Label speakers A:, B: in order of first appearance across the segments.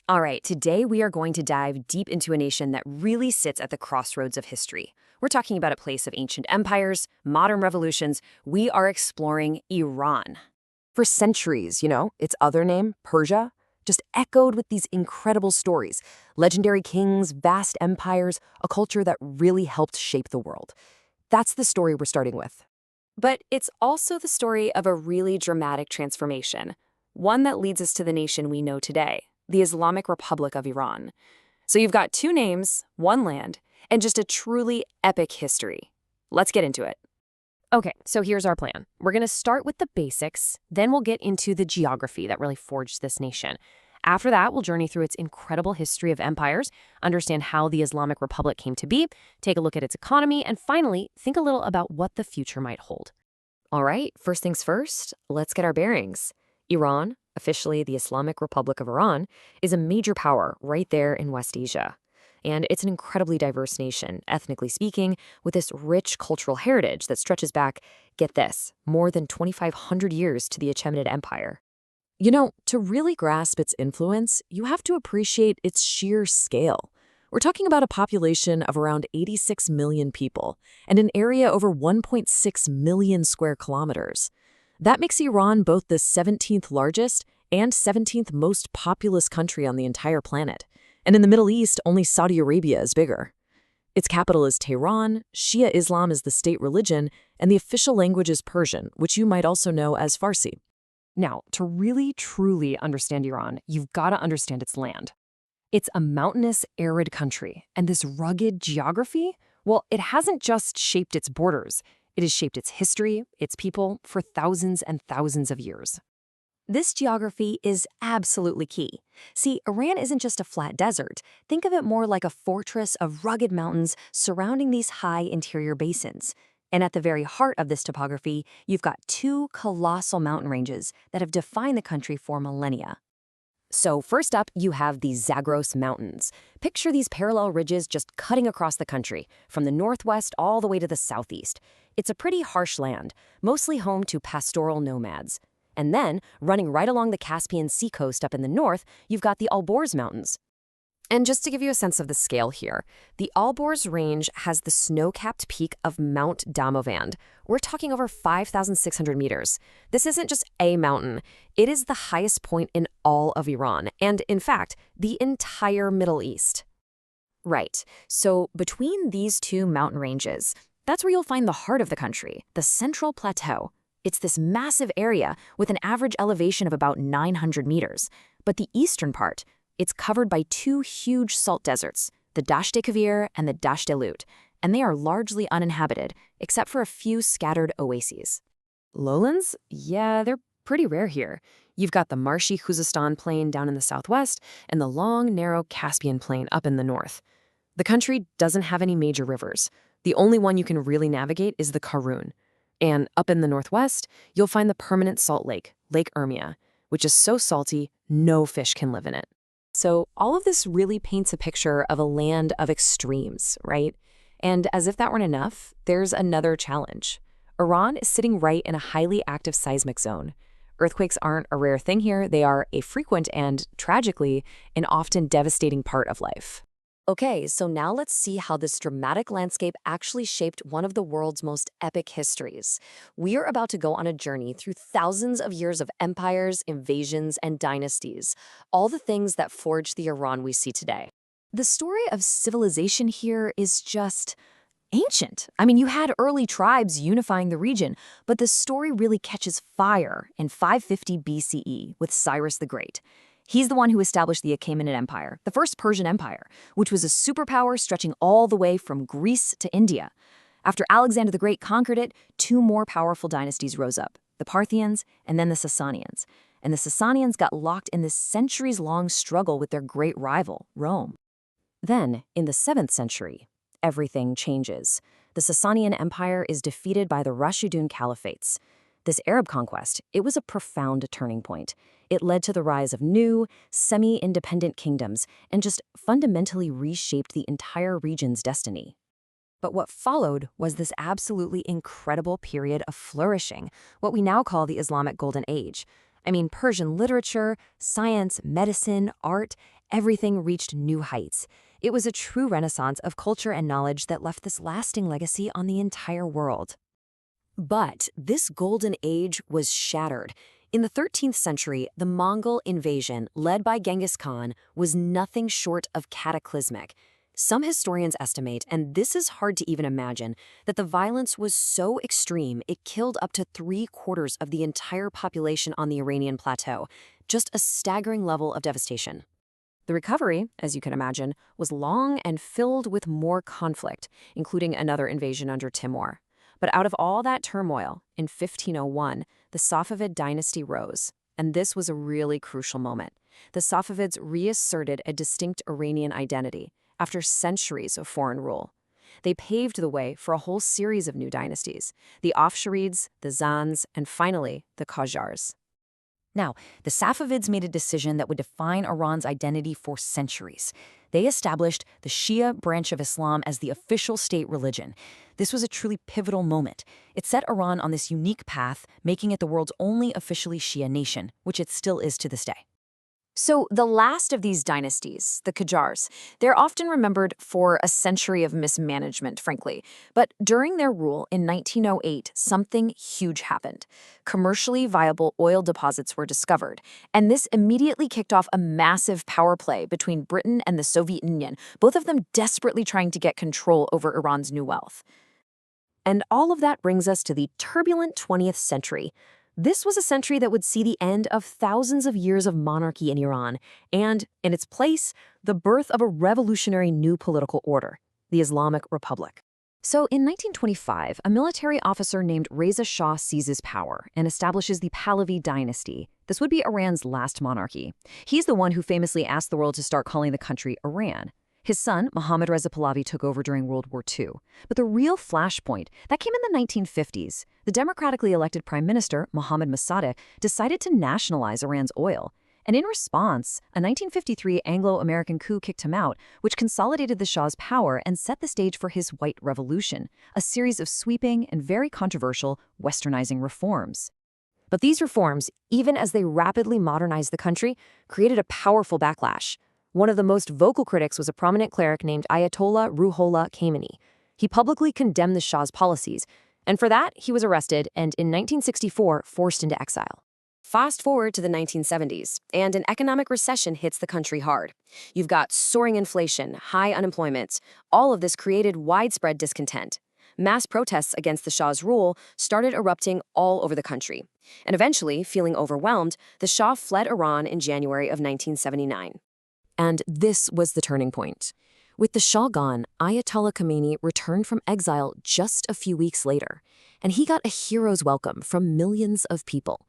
A: All right, today we are going to dive deep into a nation that really sits at the crossroads of history. We're talking about a place of ancient empires, modern revolutions. We are exploring Iran.
B: For centuries, its other name, Persia, just echoed with these incredible stories. Legendary kings, vast empires, a culture that really helped shape the world. That's the story we're starting with.
A: But it's also the story of a really dramatic transformation, one that leads us to the nation we know today, the Islamic Republic of Iran. So you've got two names, one land, and just a truly epic history. Let's get into it. Okay, so here's our plan. We're going to start with the basics, then we'll get into the geography that really forged this nation. After that, we'll journey through its incredible history of empires, understand how the Islamic Republic came to be, take a look at its economy, and finally, think a little about what the future might hold. All right, first things first, let's get our bearings. Iran, officially the Islamic Republic of Iran, is a major power right there in West Asia. And it's an incredibly diverse nation, ethnically speaking, with this rich cultural heritage that stretches back, get this, more than 2,500 years to the Achaemenid Empire.
B: To really grasp its influence, you have to appreciate its sheer scale. We're talking about a population of around 86 million people and an area over 1.6 million square kilometers. That makes Iran both the 17th largest and 17th most populous country on the entire planet. And in the Middle East, only Saudi Arabia is bigger. Its capital is Tehran, Shia Islam is the state religion, and the official language is Persian, which you might also know as Farsi.
A: Now, to really, truly understand Iran, you've got to understand its land. It's a mountainous, arid country, and this rugged geography, well, it hasn't just shaped its borders. It has shaped its history, its people, for thousands and thousands of years. This geography is absolutely key. See, Iran isn't just a flat desert. Think of it more like a fortress of rugged mountains surrounding these high interior basins. And at the very heart of this topography, you've got two colossal mountain ranges that have defined the country for millennia. So first up, you have the Zagros Mountains. Picture these parallel ridges just cutting across the country, from the northwest all the way to the southeast. It's a pretty harsh land, mostly home to pastoral nomads. And then, running right along the Caspian Sea coast up in the north, you've got the Alborz Mountains. And just to give you a sense of the scale here, the Alborz Range has the snow-capped peak of Mount Damavand. We're talking over 5,600 meters. This isn't just a mountain. It is the highest point in all of Iran, and in fact, the entire Middle East. Right, so between these two mountain ranges, that's where you'll find the heart of the country, the Central Plateau. It's this massive area with an average elevation of about 900 meters. But the eastern part, it's covered by two huge salt deserts, the Dasht-e Kavir and the Dasht-e Lut, and they are largely uninhabited, except for a few scattered oases. Lowlands? Yeah, they're pretty rare here. You've got the marshy Khuzestan Plain down in the southwest and the long, narrow Caspian Plain up in the north. The country doesn't have any major rivers. The only one you can really navigate is the Karun. And up in the northwest, you'll find the permanent salt lake, Lake Urmia, which is so salty, no fish can live in it. So all of this really paints a picture of a land of extremes, right? And as if that weren't enough, there's another challenge. Iran is sitting right in a highly active seismic zone. Earthquakes aren't a rare thing here. They are a frequent and, tragically, an often devastating part of life. Okay, so now let's see how this dramatic landscape actually shaped one of the world's most epic histories. We are about to go on a journey through thousands of years of empires, invasions, and dynasties, all the things that forged the Iran we see today. The story of civilization here is just ancient. I mean, you had early tribes unifying the region, but the story really catches fire in 550 BCE with Cyrus the Great. He's the one who established the Achaemenid Empire, the first Persian empire, which was a superpower stretching all the way from Greece to India. After Alexander the Great conquered it, two more powerful dynasties rose up, the Parthians and then the Sasanians. And the Sasanians got locked in this centuries-long struggle with their great rival, Rome. Then, in the 7th century, everything changes. The Sasanian Empire is defeated by the Rashidun Caliphates. This Arab conquest, it was a profound turning point. It led to the rise of new, semi-independent kingdoms and just fundamentally reshaped the entire region's destiny. But what followed was this absolutely incredible period of flourishing, what we now call the Islamic Golden Age. I mean, Persian literature, science, medicine, art,
C: Everything reached new heights. It was a true renaissance of culture and knowledge that left this lasting legacy on the entire world. But this golden age was shattered. In the 13th century, the Mongol invasion, led by Genghis Khan, was nothing short of cataclysmic. Some historians estimate, and this is hard to even imagine, that the violence was so extreme it killed up to 3/4 of the entire population on the Iranian plateau. Just a staggering level of devastation. The recovery, as you can imagine, was long and filled with more conflict, including another invasion under Timur. But out of all that turmoil, in 1501, the Safavid dynasty rose. And this was a really crucial moment. The Safavids reasserted a distinct Iranian identity after centuries of foreign rule. They paved the way for a whole series of new dynasties, the Afsharids, the Zands, and finally, the Qajars.
D: Now, the Safavids made a decision that would define Iran's identity for centuries. They established the Shia branch of Islam as the official state religion. This was a truly pivotal moment. It set Iran on this unique path, making it the world's only officially Shia nation, which it still is to this day.
B: So the last of these dynasties, the Qajars, they're often remembered for a century of mismanagement, frankly. But during their rule in 1908, something huge happened. Commercially viable oil deposits were discovered, and this immediately kicked off a massive power play between Britain and the Soviet Union, both of them desperately trying to get control over Iran's new wealth. And all of that brings us to the turbulent 20th century. This was a century that would see the end of thousands of years of monarchy in Iran, and, in its place, the birth of a revolutionary new political order, the Islamic Republic.
C: So in 1925, a military officer named Reza Shah seizes power and establishes the Pahlavi dynasty. This would be Iran's last monarchy. He's the one who famously asked the world to start calling the country Iran. His son, Mohammad Reza Pahlavi, took over during World War II. But the real flashpoint, that came in the 1950s. The democratically elected prime minister, Mohammad Mossad, decided to nationalize Iran's oil. And in response, a 1953 Anglo-American coup kicked him out, which consolidated the Shah's power and set the stage for his White Revolution, a series of sweeping and very controversial westernizing reforms.
E: But these reforms, even as they rapidly modernized the country, created a powerful backlash. One of the most vocal critics was a prominent cleric named Ayatollah Ruhollah Khamenei. He publicly condemned the Shah's policies, and for that, he was arrested and, in 1964, forced into exile. Fast forward to the 1970s, and an economic recession hits the country hard. You've got soaring inflation, high unemployment. All of this created widespread discontent. Mass protests against the Shah's rule started erupting all over the country. And eventually, feeling overwhelmed, the Shah fled Iran in January of 1979.
B: And this was the turning point. With the Shah gone, Ayatollah Khamenei returned from exile just a few weeks later, and he got a hero's welcome from millions of people.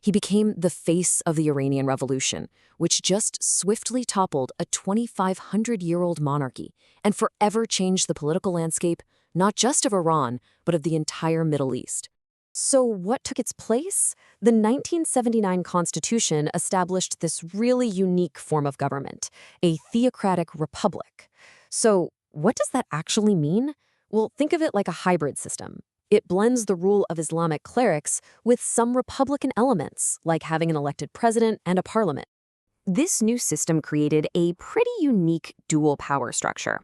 B: He became the face of the Iranian Revolution, which just swiftly toppled a 2,500-year-old monarchy and forever changed the political landscape, not just of Iran, but of the entire Middle East. So what took its place? The 1979 Constitution established this really unique form of government, a theocratic republic. So what does that actually mean? Well, think of it like a hybrid system. It blends the rule of Islamic clerics with some republican elements, like having an elected president and a parliament. This new system created a pretty unique dual power structure.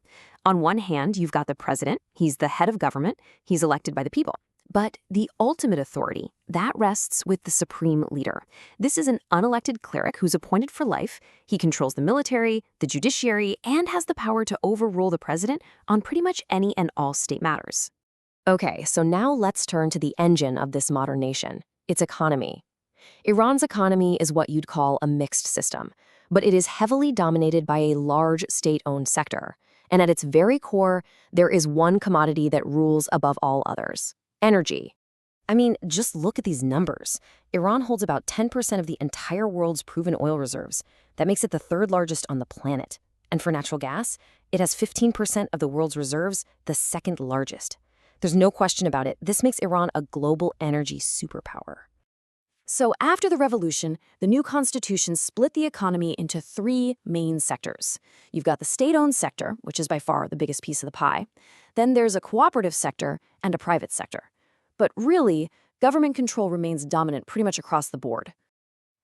B: On one hand, you've got the president. He's the head of government. He's elected by the people. But the ultimate authority, that rests with the supreme leader. This is an unelected cleric who's appointed for life. He controls the military, the judiciary, and has the power to overrule the president on pretty much any and all state matters.
E: Okay, so now let's turn to the engine of this modern nation, its economy. Iran's economy is what you'd call a mixed system, but it is heavily dominated by a large state-owned sector. And at its very core, there is one commodity that rules above all others: energy. I mean, just look at these numbers. Iran holds about 10% of the entire world's proven oil reserves. That makes it the third largest on the planet. And for natural gas, it has 15% of the world's reserves, the second largest. There's no question about it. This makes Iran a global energy superpower. So after the revolution, the new constitution split the economy into three main sectors. You've got the state-owned sector, which is by far the biggest piece of the pie. Then there's a cooperative sector and a private sector. But really, government control remains dominant pretty much across the board.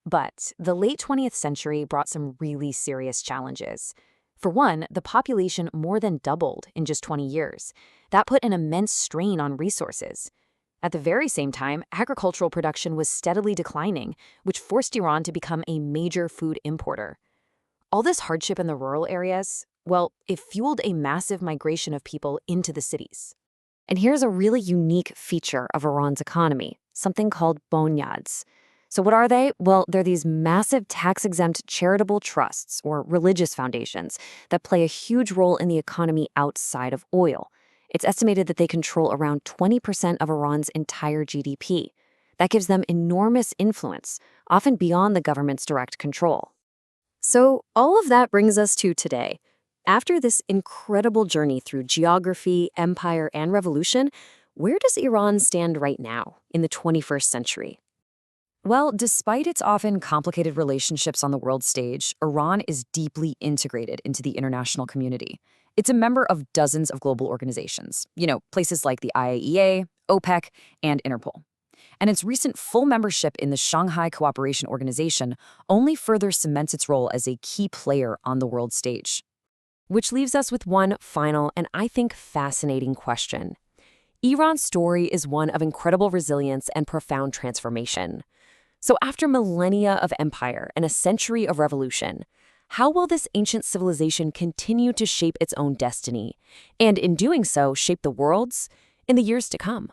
B: But the late 20th century brought some really serious challenges. For one, the population more than doubled in just 20 years. That put an immense strain on resources. At the very same time, agricultural production was steadily declining, which forced Iran to become a major food importer. All this hardship in the rural areas, well, it fueled a massive migration of people into the cities.
E: And here's a really unique feature of Iran's economy, something called bonyads. So what are they? Well, they're these massive tax-exempt charitable trusts or religious foundations that play a huge role in the economy outside of oil. It's estimated that they control around 20% of Iran's entire GDP. That gives them enormous influence, often beyond the government's direct control. So all of that brings us to today. After this incredible journey through geography, empire, and revolution, where does Iran stand right now in the 21st century?
D: Well, despite its often complicated relationships on the world stage, Iran is deeply integrated into the international community. It's a member of dozens of global organizations, places like the IAEA, OPEC, and Interpol. And its recent full membership in the Shanghai Cooperation Organization only further cements its role as a key player on the world stage.
E: Which leaves us with one final and I think fascinating question. Iran's story is one of incredible resilience and profound transformation. So after millennia of empire and a century of revolution, how will this ancient civilization continue to shape its own destiny, and in doing so, shape the world's in the years to come?